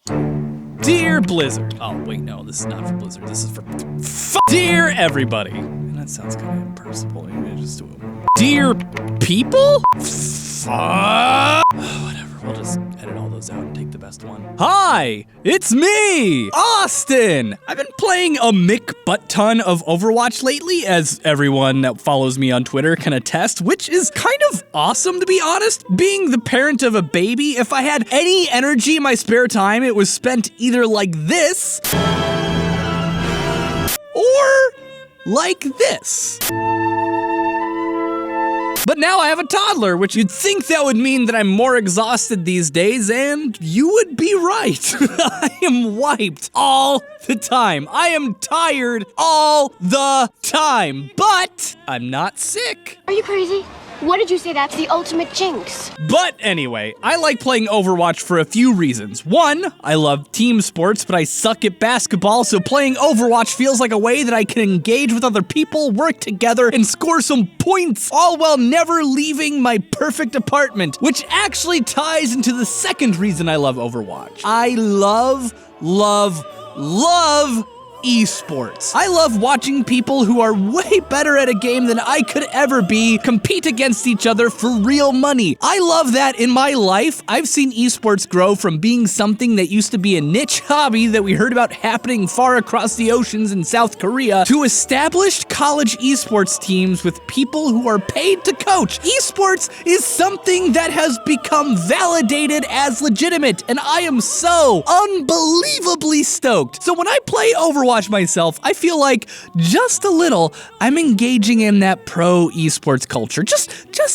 Dear Blizzard. Oh, wait, no, this is not for Blizzard. This is for Dear everybody. And that sounds kind of impersonal. Maybe just do it. Dear people? Whatever, we'll just edit all those out and take the best one. Hi, it's me, Austin. I've been playing a butt-ton of Overwatch lately, as everyone that follows me on Twitter can attest, which is kind of awesome, to be honest. Being the parent of a baby, if I had any energy in my spare time, it was spent either like this or like this. But now I have a toddler, which you'd think that would mean that I'm more exhausted these days, and you would be right. I am wiped all the time. I am tired all the time, but I'm not sick. Are you crazy? What did you say? That's the ultimate jinx. But anyway, I like playing Overwatch for a few reasons. One, I love team sports, but I suck at basketball, so playing Overwatch feels like a way that I can engage with other people, work together, and score some points, all while never leaving my perfect apartment, which actually ties into the second reason I love Overwatch. I love Esports. I love watching people who are way better at a game than I could ever be compete against each other for real money. I love that in my life. I've seen esports grow from being something that used to be a niche hobby that we heard about happening far across the oceans in South Korea to established college esports teams with people who are paid to coach. Esports is something that has become validated as legitimate, and I am so unbelievably stoked. So when I play Overwatch myself, I feel like just a little I'm engaging in that pro esports culture, just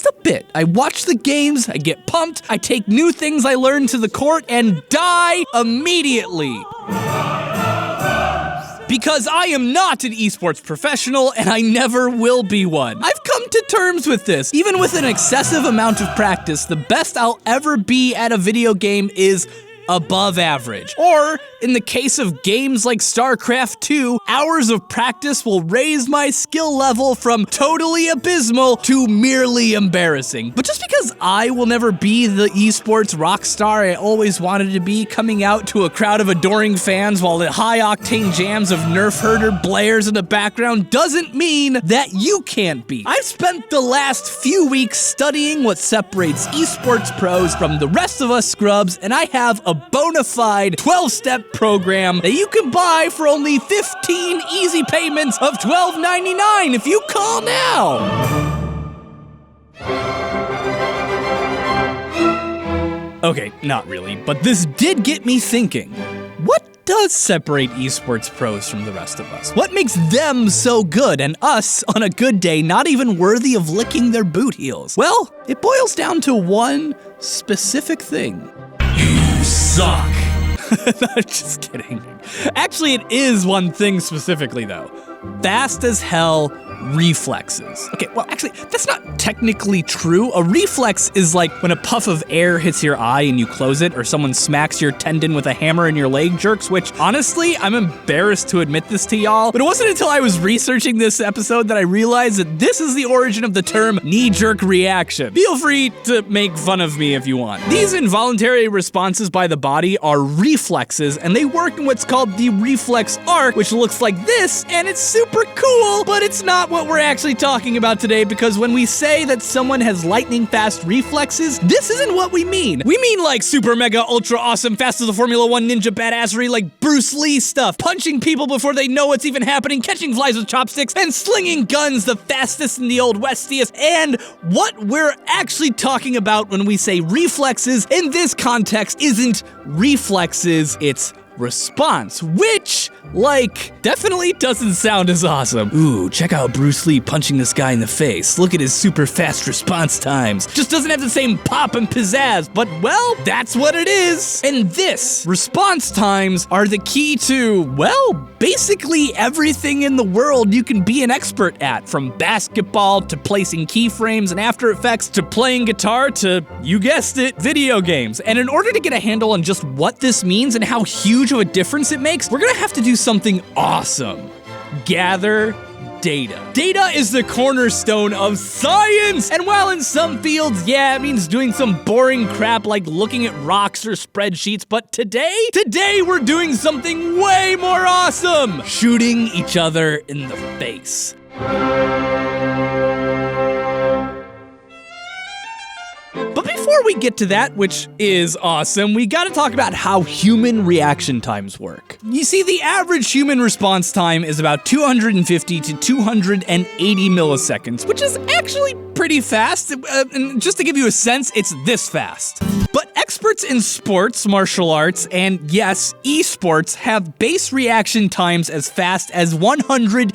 a bit. I watch the games, I get pumped, I take new things I learn to the court and die immediately. Because I am not an esports professional and I never will be one. I've come to terms with this. Even with an excessive amount of practice, the best I'll ever be at a video game is above average. Or, in the case of games like StarCraft 2, hours of practice will raise my skill level from totally abysmal to merely embarrassing. But just because I will never be the esports rock star I always wanted to be, coming out to a crowd of adoring fans while the high-octane jams of Nerf herder blares in the background, doesn't mean that you can't be. I've spent the last few weeks studying what separates esports pros from the rest of us scrubs, and I have a bona fide 12-step program that you can buy for only 15 easy payments of $12.99 if you call now. Okay, not really, but this did get me thinking. What does separate esports pros from the rest of us? What makes them so good and us, on a good day, not even worthy of licking their boot heels? Well, it boils down to one specific thing. You suck. I'm just kidding. Actually, it is one thing specifically, though. Fast as hell reflexes. Okay, well, actually, that's not technically true. A reflex is like when a puff of air hits your eye and you close it, or someone smacks your tendon with a hammer and your leg jerks, which, honestly, I'm embarrassed to admit this to y'all, but it wasn't until I was researching this episode that I realized that this is the origin of the term knee-jerk reaction. Feel free to make fun of me if you want. These involuntary responses by the body are reflexes, and they work in what's called the reflex arc, which looks like this, and it's super cool, but it's not what we're actually talking about today, because when we say that someone has lightning fast reflexes, this isn't what we mean. We mean like super mega ultra awesome fast as a Formula 1 ninja badassery, like Bruce Lee stuff, punching people before they know what's even happening, catching flies with chopsticks, and slinging guns the fastest in the old westiest. And what we're actually talking about when we say reflexes in this context isn't reflexes, it's response, which, definitely doesn't sound as awesome. Ooh, check out Bruce Lee punching this guy in the face. Look at his super fast response times. Just doesn't have the same pop and pizzazz, but, well, that's what it is. And this, response times, are the key to, well, basically everything in the world you can be an expert at, from basketball to placing keyframes and After Effects to playing guitar to, you guessed it, video games. And in order to get a handle on just what this means and how huge of a difference it makes, we're gonna have to do something awesome. Gather data. Data is the cornerstone of science! And while in some fields, yeah, it means doing some boring crap like looking at rocks or spreadsheets, but today we're doing something way more awesome! Shooting each other in the face. But before we get to that, which is awesome, we gotta talk about how human reaction times work. You see, the average human response time is about 250 to 280 milliseconds, which is actually pretty fast. And just to give you a sense, it's this fast. But experts in sports, martial arts, and yes, esports have base reaction times as fast as 110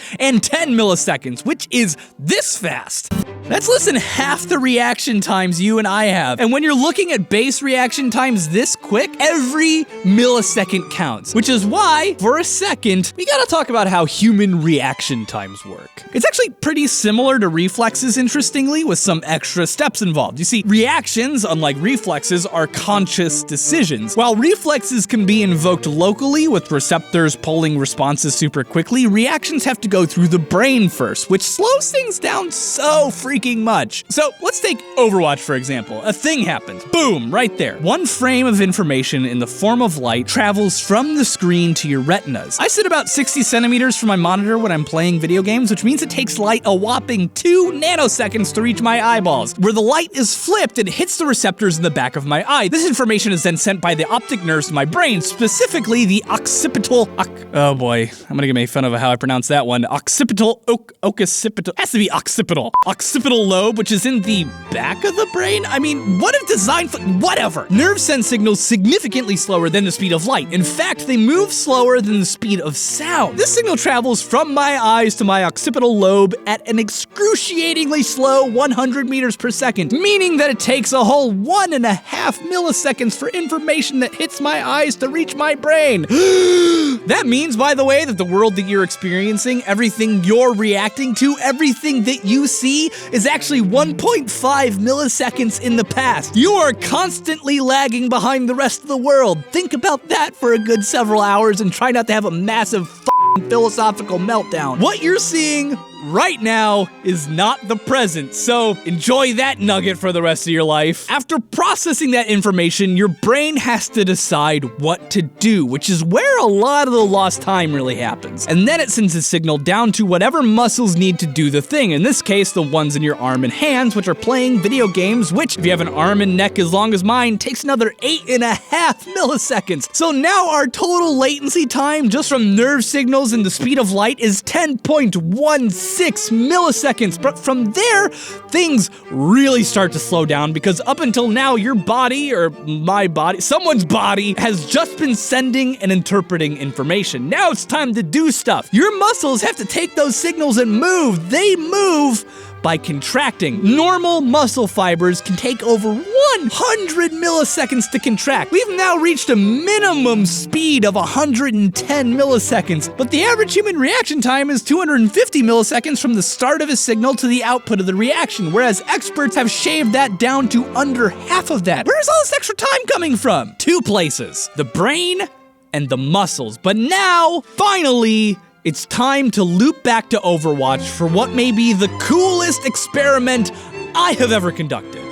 milliseconds, which is this fast. That's less than half the reaction times you and I have. And when you're looking at base reaction times this quick, every millisecond counts. Which is why, for a second, we gotta talk about how human reaction times work. It's actually pretty similar to reflexes, interestingly, with some extra steps involved. You see, reactions, unlike reflexes, are conscious decisions. While reflexes can be invoked locally with receptors pulling responses super quickly, reactions have to go through the brain first, which slows things down so freaking much. So let's take Overwatch, for example. A thing happens. Boom, right there. One frame of information in the form of light travels from the screen to your retinas. I sit about 60 centimeters from my monitor when I'm playing video games, which means it takes light a whopping 2 nanoseconds to reach my eyeballs. Where the light is flipped, it hits the receptors in the back of my eye. This information is then sent by the optic nerves to my brain, specifically the occipital, oh boy, I'm gonna get made fun of how I pronounce that one. Occipital, has to be occipital. Occipital lobe, which is in the back of the brain? I mean, what if design, whatever. Nerves send signals significantly slower than the speed of light. In fact, they move slower than the speed of sound. This signal travels from my eyes to my occipital lobe at an excruciatingly slow 100 meters per second, meaning that it takes a whole 1.5 milliseconds for information that hits my eyes to reach my brain. That means, by the way, that the world that you're experiencing, everything you're reacting to, everything that you see is actually 1.5 milliseconds in the past. You are constantly lagging behind the rest of the world. Think about that for a good several hours and try not to have a massive philosophical meltdown. What you're seeing right now is not the present, so enjoy that nugget for the rest of your life. After processing that information, your brain has to decide what to do, which is where a lot of the lost time really happens. And then it sends a signal down to whatever muscles need to do the thing. In this case, the ones in your arm and hands, which are playing video games, which, if you have an arm and neck as long as mine, takes another 8.5 milliseconds. So now our total latency time just from nerve signals and the speed of light is 10.16 milliseconds, but from there, things really start to slow down because up until now, your body, or my body, someone's body, has just been sending and interpreting information. Now it's time to do stuff. Your muscles have to take those signals and move. They move by contracting. Normal muscle fibers can take over 100 milliseconds to contract. We've now reached a minimum speed of 110 milliseconds, but the average human reaction time is 250 milliseconds from the start of a signal to the output of the reaction, whereas experts have shaved that down to under half of that. Where's all this extra time coming from? 2 places: the brain and the muscles. But now, finally, it's time to loop back to Overwatch for what may be the coolest experiment I have ever conducted.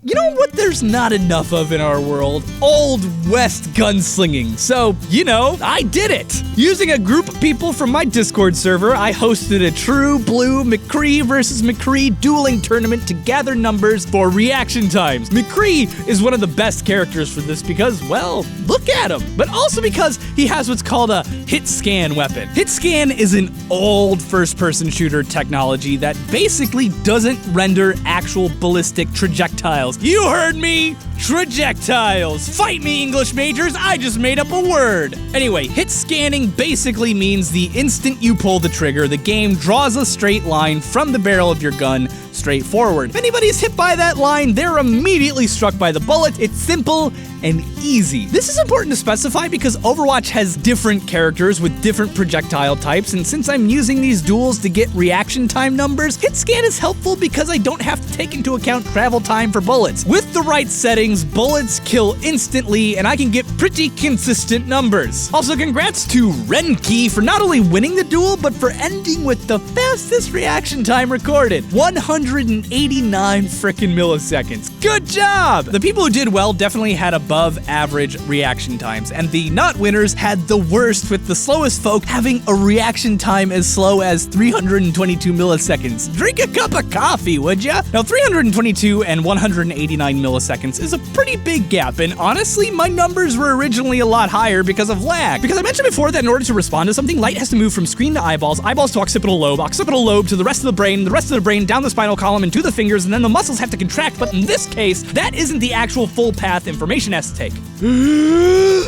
You know what there's not enough of in our world? Old West gunslinging. So, I did it. Using a group of people from my Discord server, I hosted a true blue McCree versus McCree dueling tournament to gather numbers for reaction times. McCree is one of the best characters for this because, well, look at him. But also because he has what's called a hit scan weapon. Hit scan is an old first-person shooter technology that basically doesn't render actual ballistic trajectiles. You heard me! Trajectiles! Fight me, English majors! I just made up a word! Anyway, hit scanning basically means the instant you pull the trigger, the game draws a straight line from the barrel of your gun straightforward. If anybody is hit by that line, they're immediately struck by the bullet. It's simple and easy. This is important to specify because Overwatch has different characters with different projectile types, and since I'm using these duels to get reaction time numbers, hit scan is helpful because I don't have to take into account travel time for bullets. With the right settings, bullets kill instantly, and I can get pretty consistent numbers. Also, congrats to Renki for not only winning the duel, but for ending with the fastest reaction time recorded. 189 frickin' milliseconds. Good job! The people who did well definitely had above average reaction times, and the not winners had the worst, with the slowest folk having a reaction time as slow as 322 milliseconds. Drink a cup of coffee, would ya? Now, 322 and 189 milliseconds is a pretty big gap, and honestly, my numbers were originally a lot higher because of lag. Because I mentioned before that in order to respond to something, light has to move from screen to eyeballs, eyeballs to occipital lobe to the rest of the brain down the spinal column and to the fingers, and then the muscles have to contract, but in this case, that isn't the actual full path information has to take.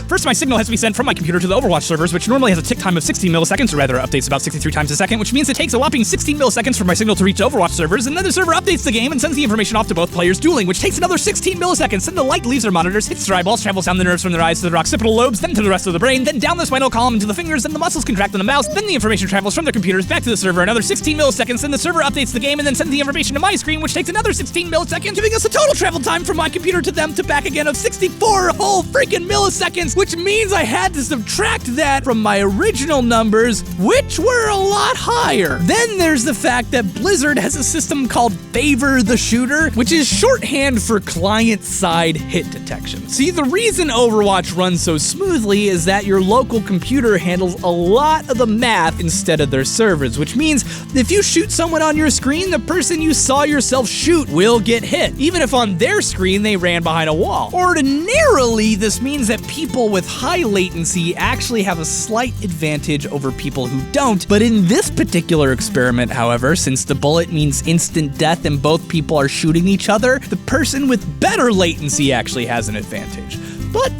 First, my signal has to be sent from my computer to the Overwatch servers, which normally has a tick time of 16 milliseconds, or rather updates about 63 times a second, which means it takes a whopping 16 milliseconds for my signal to reach Overwatch servers, and then the server updates the game and sends the information off to both players dueling, which takes another 16 milliseconds. Then the light leaves their monitors, hits their eyeballs, travels down the nerves from their eyes to their occipital lobes, then to the rest of the brain, then down the spinal column into the fingers, then the muscles contract on the mouse, then the information travels from their computers back to the server, another 16 milliseconds, then the server updates the game and then sends the information to my screen, which takes another 16 milliseconds, giving us a total travel time from my computer to them to back again of 64 whole freaking milliseconds, which means I had to subtract that from my original numbers, which were a lot higher. Then there's the fact that Blizzard has a system called Favor the Shooter, which is shorthand for client-side hit detection. See, the reason Overwatch runs so smoothly is that your local computer handles a lot of the math instead of their servers, which means if you shoot someone on your screen, the person you saw yourself shoot will get hit, even if on their screen they ran behind a wall. Ordinarily, this means that people with high latency actually have a slight advantage over people who don't, but in this particular experiment, however, since the bullet means instant death and both people are shooting each other, the person with better latency actually has an advantage. But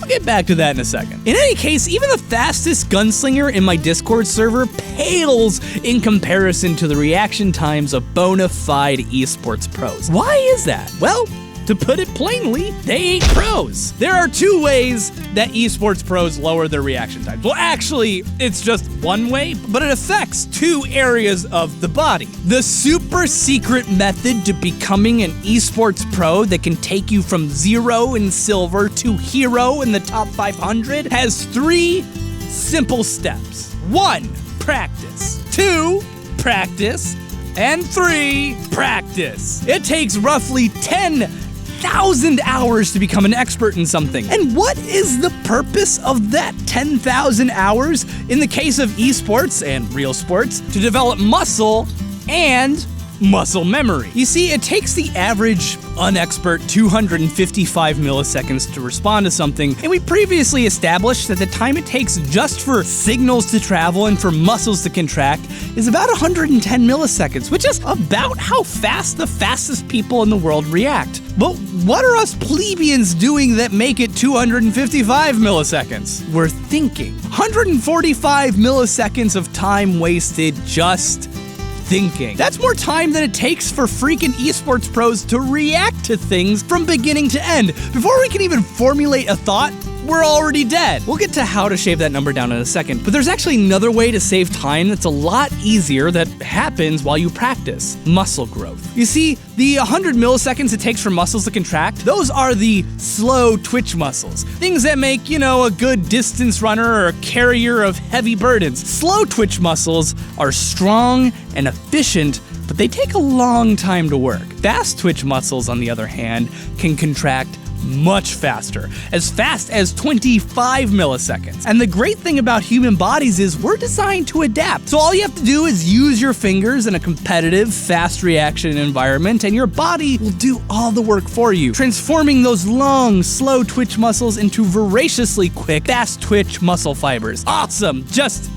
I'll get back to that in a second. In any case, even the fastest gunslinger in my Discord server pales in comparison to the reaction times of bona fide esports pros. Why is that? Well, to put it plainly, they ain't pros. There are two ways that esports pros lower their reaction times. Well, actually, it's just one way, but it affects two areas of the body. The super secret method to becoming an esports pro that can take you from 0 in silver to hero in the top 500 has 3 simple steps. 1, practice. 2, practice. And 3, practice. It takes roughly 10,000 hours to become an expert in something. And what is the purpose of that 10,000 hours? In the case of esports and real sports, to develop muscle and muscle memory. You see, it takes the average unexpert 255 milliseconds to respond to something, and we previously established that the time it takes just for signals to travel and for muscles to contract is about 110 milliseconds, which is about how fast the fastest people in the world react. But what are us plebeians doing that make it 255 milliseconds? We're thinking. 145 milliseconds of time wasted just thinking. That's more time than it takes for freaking esports pros to react to things from beginning to end. Before we can even formulate a thought, we're already dead. We'll get to how to shave that number down in a second, but there's actually another way to save time that's a lot easier that happens while you practice: muscle growth. You see, the 100 milliseconds it takes for muscles to contract, those are the slow twitch muscles. Things that make, a good distance runner or a carrier of heavy burdens. Slow twitch muscles are strong and efficient, but they take a long time to work. Fast twitch muscles, on the other hand, can contract much faster, as fast as 25 milliseconds. And the great thing about human bodies is we're designed to adapt. So all you have to do is use your fingers in a competitive, fast reaction environment, and your body will do all the work for you, transforming those long, slow twitch muscles into voraciously quick, fast twitch muscle fibers. Awesome! Just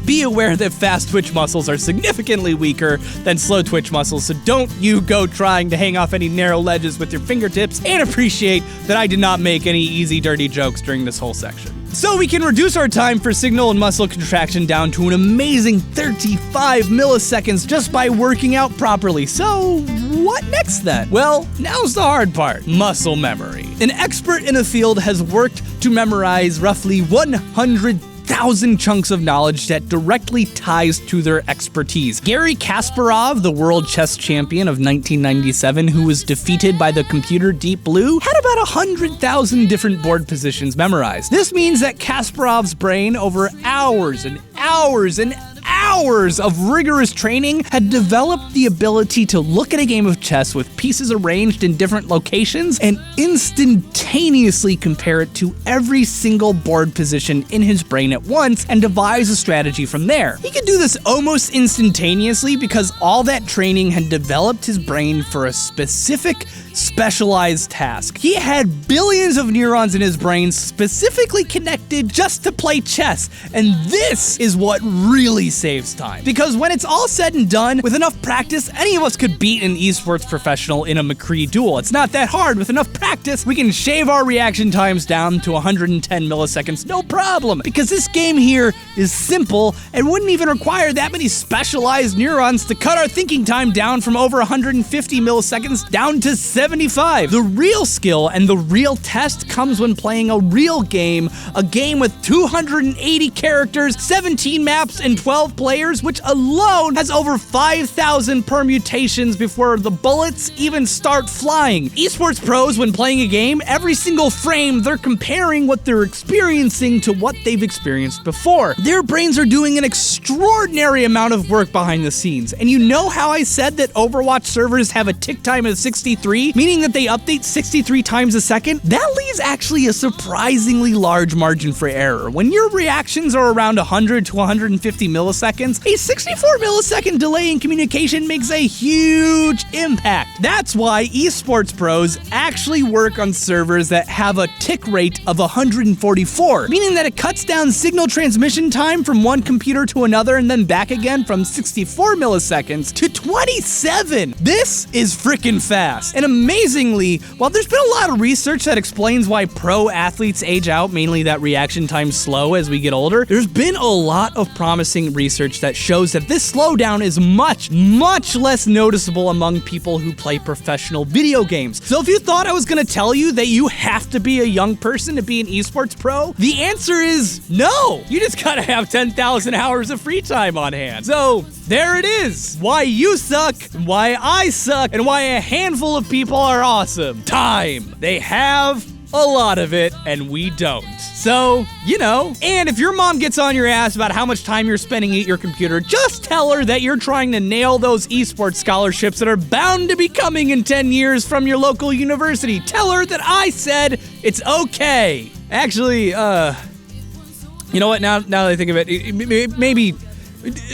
be aware that fast twitch muscles are significantly weaker than slow twitch muscles, so don't you go trying to hang off any narrow ledges with your fingertips, and appreciate that I did not make any easy, dirty jokes during this whole section. So we can reduce our time for signal and muscle contraction down to an amazing 35 milliseconds just by working out properly. So what next then? Well, now's the hard part, muscle memory. An expert in a field has worked to memorize roughly 100,000 chunks of knowledge that directly ties to their expertise. Garry Kasparov, the world chess champion of 1997, who was defeated by the computer Deep Blue, had about 100,000 different board positions memorized. This means that Kasparov's brain, over hours and hours and hours of rigorous training, had developed the ability to look at a game of chess with pieces arranged in different locations and instantaneously compare it to every single board position in his brain at once and devise a strategy from there. He could do this almost instantaneously because all that training had developed his brain for a specific, specialized task. He had billions of neurons in his brain specifically connected just to play chess, and this is what really saves time. Because when it's all said and done, with enough practice, any of us could beat an esports professional in a McCree duel. It's not that hard. With enough practice, we can shave our reaction times down to 110 milliseconds, no problem. Because this game here is simple and wouldn't even require that many specialized neurons to cut our thinking time down from over 150 milliseconds down to 75. The real skill and the real test comes when playing a real game, a game with 280 characters, 17 maps, and 12 players, which alone has over 5,000 permutations before the bullets even start flying. Esports pros, when playing a game, every single frame, they're comparing what they're experiencing to what they've experienced before. Their brains are doing an extraordinary amount of work behind the scenes. And you know how I said that Overwatch servers have a tick time of 63, meaning that they update 63 times a second? That leaves actually a surprisingly large margin for error. When your reactions are around 100 to 150 milliseconds, a 64 millisecond delay in communication makes a huge impact. That's why esports pros actually work on servers that have a tick rate of 144, meaning that it cuts down signal transmission time from one computer to another and then back again from 64 milliseconds to 27. This is freaking fast. And amazingly, while there's been a lot of research that explains why pro athletes age out, mainly that reaction time's slow as we get older, there's been a lot of promising research that shows that this slowdown is much, much less noticeable among people who play professional video games. So if you thought I was gonna tell you that you have to be a young person to be an esports pro, the answer is no. You just gotta have 10,000 hours of free time on hand. So there it is. Why you suck, why I suck, and why a handful of people are awesome. Time. They have a lot of it, and we don't. So, you know. And if your mom gets on your ass about how much time you're spending at your computer, just tell her that you're trying to nail those esports scholarships that are bound to be coming in 10 years from your local university. Tell her that I said it's okay. Actually, you know what? Now that I think of it, maybe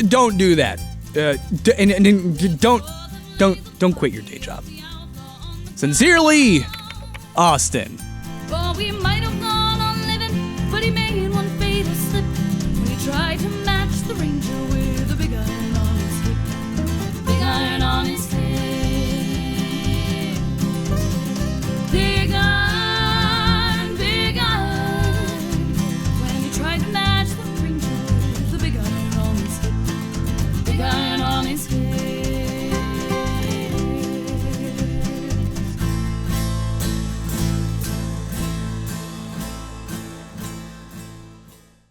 don't do that. And don't quit your day job. Sincerely, Austin. Well, we might have gone on living, but he made one fatal slip when he tried to match the Ranger.